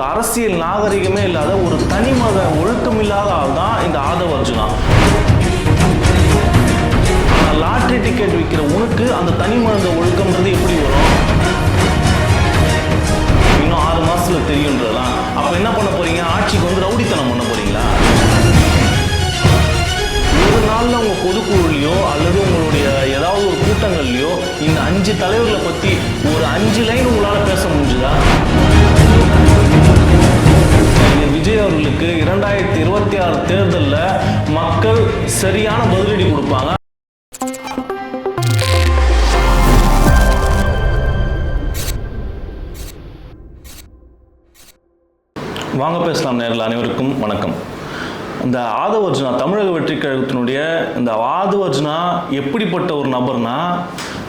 ஒரு அரசியல் நாகரிகமே இல்லாத ஒரு தனிமத ஒழுக்கம் இல்லாத ஆள் தான் இந்த ஆதவ அர்ஜுனா. லாட்ரி டிக்கெட் விற்கிற உனக்கு அந்த தனிமத ஒழுக்கம்ன்றது எப்படி வரும்? இன்னும் 6 மாசத்துல தெரியுன்றதெல்லாம். அப்ப என்ன பண்ண போறீங்க? ஆட்சிக்கு வந்து ரவுடித்தனம் பண்ண போறீங்களா? ஒரு நாள்ல உங்க பொதுக்குழுலையோ அல்லது உங்களுடைய ஏதாவது ஒரு கூட்டங்கள்லயோ இந்த 5 தலைவர்களை பத்தி ஒரு 5 லைன் உங்களால பேச முடிஞ்சுதா? விஜய் அவர்களுக்கு 2026 தேர்தலில் மக்கள் சரியான பதிலடி கொடுப்பாங்க. வாங்க பேசலாம் நேயர்கள் அனைவருக்கும் வணக்கம். இந்த ஆதவ அர்ஜுனா, தமிழக வெற்றி கழகத்தினுடைய இந்த ஆதவ அர்ஜுனா எப்படிப்பட்ட ஒரு நபர்னா,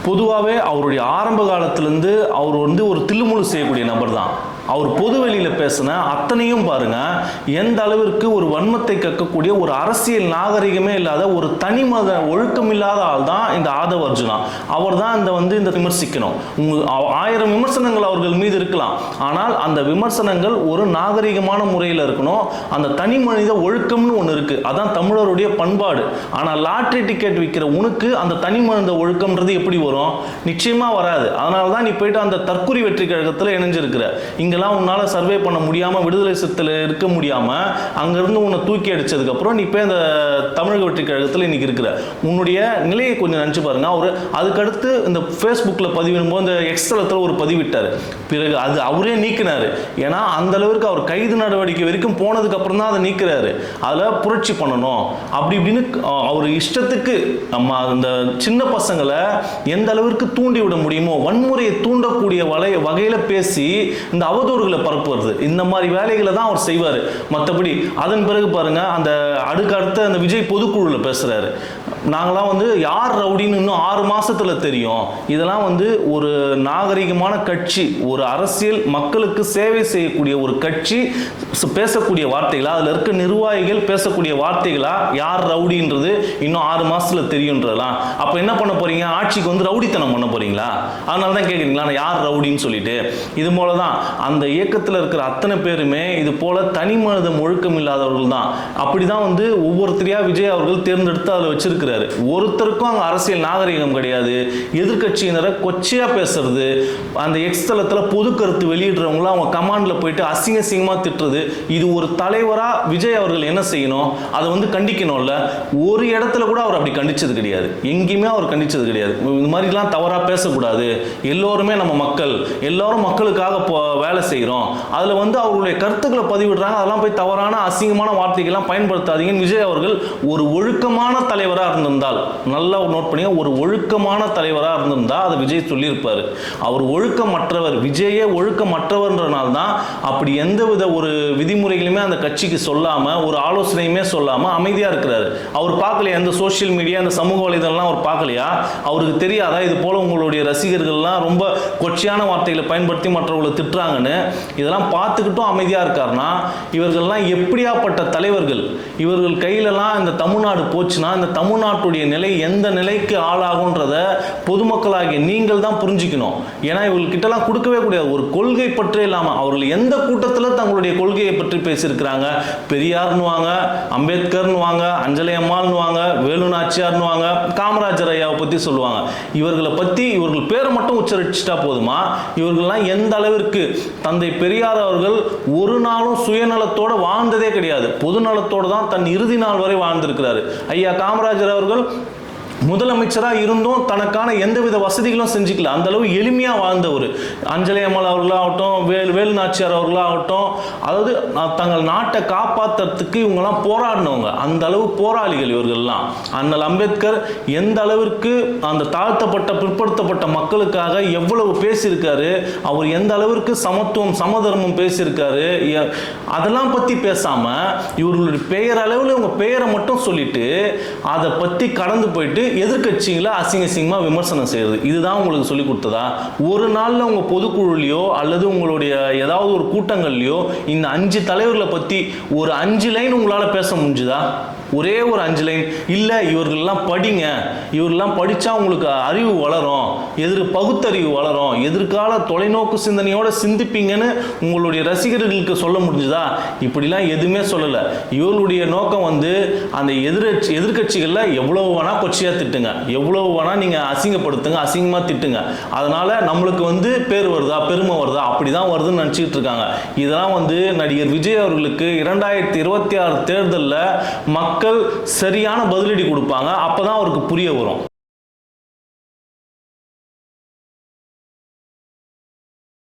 பொதுவாகவே அவருடைய ஆரம்ப காலத்திலேருந்து அவர் வந்து ஒரு தில்லுமுழு செய்யக்கூடிய நபர் தான். அவர் பொது வெளியில் பேசின அத்தனையும் பாருங்க, எந்த அளவிற்கு ஒரு வன்மத்தை கக்கக்கூடிய ஒரு அரசியல் நாகரிகமே இல்லாத ஒரு தனிமத ஒழுக்கம் இல்லாத ஆள் தான் இந்த ஆதவ அர்ஜுனா. அவர் தான் இந்த விமர்சிக்கணும். 1000 விமர்சனங்கள் அவர்கள் மீது இருக்கலாம், ஆனால் அந்த விமர்சனங்கள் ஒரு நாகரிகமான முறையில் இருக்கணும். அந்த தனி மனித ஒழுக்கம்னு ஒன்று இருக்கு, அதான் தமிழருடைய பண்பாடு. ஆனால் லாட்ரி டிக்கெட் விற்கிற உனக்கு அந்த தனி மனித ஒழுக்கம்ன்றது எப்படி வரும்? நிச்சயமா வராது. அதனால தான் நீ போயிட்டு அந்த தற்குறி வெற்றி கழகத்தில் இணைஞ்சிருக்கிற. இங்கெல்லாம் உன்னால சர்வே பண்ண முடியாம, விடுதலை சிறுத்தையில் இருக்க முடியாம, அங்கிருந்து உன்னை தூக்கி அடிச்சதுக்கு அப்புறம் நீ போய் அந்த தமிழக வெற்றி கழகத்தில் இன்னைக்கு இருக்கிற. உன்னுடைய நிலையை கொஞ்சம் நினைச்சு பாருங்க. அவரு அதுக்கடுத்து இந்த ஃபேஸ்புக்ல பதிவிடும்போது இந்த எக்ஸ்தலத்தில் ஒரு பதிவிட்டார். பிறகு அது அவரே நீக்கினாரு. ஏன்னா அந்த அளவிற்கு அவர் கைது நடவடிக்கை வரைக்கும் போனதுக்கு அப்புறம் தான் அதை நீக்கிறாரு. அதில் புரட்சி பண்ணணும் அப்படி இப்படின்னு அவர் இஷ்டத்துக்கு நம்ம அந்த சின்ன பசங்களை எந்த அளவிற்கு தூண்டி விட முடியுமோ வன்முறையை தூண்டக்கூடிய வகையில பேசி இந்த அவதூறுகளை பரப்புவது, இந்த மாதிரி வேலைகளை தான் அவர் செய்வார். மற்றபடி அதன் பிறகு பாருங்க, அந்த அடுத்த அந்த விஜய் பொதுக்குழுல பேசுறாரு. நாங்களாம் யார் ரவுடின்னு இன்னும் 6 மாசத்துல தெரியும். இதெல்லாம் ஒரு நாகரிகமான கட்சி, ஒரு அரசியல் மக்களுக்கு சேவை செய்யக்கூடிய ஒரு கட்சி பேசக்கூடிய வார்த்தைகளா, அதுல இருக்க நிர்வாகிகள் பேசக்கூடிய வார்த்தைகளா யார் ரவுடின்றது இன்னும் 6 மாசத்துல தெரியும்ன்றலாம். அப்ப என்ன பண்ண போறீங்க? ஆட்சிக்கு ரவுடித்தனம் பண்ண போறீங்களா? அதனால தான் கேட்குறீங்களா யார் ரவுடின்னு சொல்லிட்டு. இது போலதான் அந்த இயக்கத்தில் இருக்கிற அத்தனை பேருமே இது போல தனி மனிதம் ஒழுக்கம் இல்லாதவர்கள் தான். அப்படிதான் ஒவ்வொருத்தரையா விஜய் அவர்கள் தேர்ந்தெடுத்து அதில் வச்சிருக்கிறாரு. ஒருத்தருக்கும் அங்கே அரசியல் நாகரிகம் கிடையாது. எதிர்கட்சியினரை கொச்சையா பேசுறது, அந்த எக்ஸ் தளத்தில் பொது கருத்து வெளியிடுறவங்கள அவங்க கமாண்ட்ல போயிட்டு அசிங்கமா திட்டுறது, இது ஒரு தலைவரா விஜய் அவர்கள் என்ன செய்யணும்? அதை கண்டிக்கணும்ல. ஒரு இடத்துல கூட அவர் அப்படி கண்டிச்சது கிடையாது. எங்கேயுமே அவர் கண்டிச்சது கிடையாது. இந்த மாதிரிலாம் தவறா பேசக்கூடாது, எல்லோருமே நம்ம மக்கள், எல்லாரும் மக்களுக்காக வேலை செய்கிறோம், அதில் அவர்களுடைய கருத்துக்களை பதிவிடுறாங்க, அதெல்லாம் போய் தவறான அசிங்கமான வார்த்தைகள்லாம் பயன்படுத்தாதீங்கன்னு விஜய் அவர்கள் ஒரு ஒழுக்கமான தலைவராக இருந்திருந்தால், நல்லா நோட் பண்ணி, ஒரு ஒழுக்கமான தலைவராக இருந்திருந்தால் அதை விஜய் சொல்லியிருப்பார். அவர் ஒழுக்கமற்றவர், விஜயே ஒழுக்கமற்றவர்ன்றனால தான் அப்படி எந்தவித ஒரு விதிமுறைகளுமே அந்த கட்சிக்கு சொல்லாமல், ஒரு ஆலோசனையுமே சொல்லாமல் அமைதியாக இருக்கிறாரு. அவர் பார்க்கலையா எந்த சோசியல் மீடியா, அந்த சமூக வலைதளம்லாம் அவர் பார்க்கலையா? அவருக்கு தெரியாதா இது போல உங்களுடைய ரசிகர்கள்லாம் ரொம்ப கொச்சையான வார்த்தைகளை பயன்படுத்தி மற்றவர்களை திட்டுறாங்கன்னு? இதெல்லாம் பார்த்துக்கிட்டும் அமைதியாக இருக்காருன்னா இவர்கள்லாம் எப்படியாப்பட்ட தலைவர்கள்? இவர்கள் கையிலலாம் இந்த தமிழ்நாடு போச்சுன்னா இந்த தமிழ்நாட்டுடைய நிலை எந்த நிலைக்கு ஆளாகும்ன்றத பொதுமக்களாகிய நீங்கள் தான் புரிஞ்சுக்கணும். ஏன்னா இவர்கிட்டலாம் கொடுக்கவே கூடாது. ஒரு கொள்கை பற்றி இல்லாமல் அவர்கள் எந்த கூட்டத்தில் தங்களுடைய கொள்கையை பற்றி பேசியிருக்கிறாங்க? பெரியார்னுவாங்க, அம்பேத்கர்னுவாங்க, அஞ்சலி அம்மாள்னுவாங்க, வேலு நாச்சியார்னுவாங்க, காமராஜர் ஐயாவை பற்றி சொல்லுவாங்க. இவர்களை பற்றி இவர்கள் பேரை மட்டும் உச்சரிச்சுட்டா போதுமா? இவர்கள்லாம் எந்த அளவிற்கு தந்தை பெரியார் அவர்கள் ஒரு நாளும் சுயநலத்தோடு வாழ்ந்ததே கிடையாது, பொதுநலத்தோடு தான் தன் இறுதி நாள் வரை வாழ்ந்திருக்கிறாரு. ஐயா காமராஜர் அவர்கள் முதலமைச்சராக இருந்தும் தனக்கான எந்தவித வசதிகளும் செஞ்சுக்கல. அந்த அளவு எளிமையாக வாழ்ந்தவர். அஞ்சலி அம்மாள் அவர்களாகட்டும், வேலு நாச்சியார் அவர்களாகட்டும், அதாவது தங்கள் நாட்டை காப்பாற்றுறதுக்கு இவங்கெல்லாம் போராடினவங்க. அந்த அளவு போராளிகள் இவர்கள்லாம். அண்ணல் அம்பேத்கர் எந்த அளவிற்கு அந்த தாழ்த்தப்பட்ட பிற்படுத்தப்பட்ட மக்களுக்காக எவ்வளவு பேசியிருக்காரு, அவர் எந்த அளவிற்கு சமத்துவம் சமதர்மம் பேசியிருக்காரு, அதெல்லாம் பற்றி பேசாமல் இவர்களுடைய பெயர் அளவில் இவங்க பெயரை மட்டும் சொல்லிட்டு அதை பற்றி கடந்து போயிட்டு எதிர்கட்சிகளை அசிங்கமா விமர்சனம் செய்யறது, இதுதான் உங்களுக்கு சொல்லி கொடுத்ததா? ஒரு நாள்ல உங்க பொதுக்குழுலையோ அல்லது உங்களுடைய ஏதாவது ஒரு கூட்டங்கள்லயோ இந்த 5 தலைவர்களை பத்தி ஒரு 5 லைன் உங்களால பேச முடிஞ்சுதா? ஒரே ஒரு 5 லைன், இல்லை இவர்கள்லாம் படிங்க, இவர்கள்லாம் படித்தா உங்களுக்கு அறிவு வளரும், பகுத்தறிவு வளரும், எதிர்கால தொலைநோக்கு சிந்தனையோட சிந்திப்பீங்கன்னு உங்களுடைய ரசிகர்களுக்கு சொல்ல முடிஞ்சுதா? இப்படிலாம் எதுவுமே சொல்லலை. இவர்களுடைய நோக்கம் வந்து அந்த எதிர்கட்சிகளில் எவ்வளவு வேணா கொச்சையாக திட்டுங்க, எவ்வளவு வேணா நீங்கள் அசிங்கப்படுத்துங்க, அசிங்கமாக திட்டுங்க, அதனால நம்மளுக்கு வந்து பேர் வருதா, பெருமை வருதா, அப்படிதான் வருதுன்னு நினச்சிக்கிட்டு இருக்காங்க. இதெல்லாம் வந்து நடிகர் விஜய் அவர்களுக்கு 2026 தேர்தலில் மக்கள் சரியான பதிலடி கொடுப்பாங்க. அப்பதான் அவருக்கு புரிய வரும்.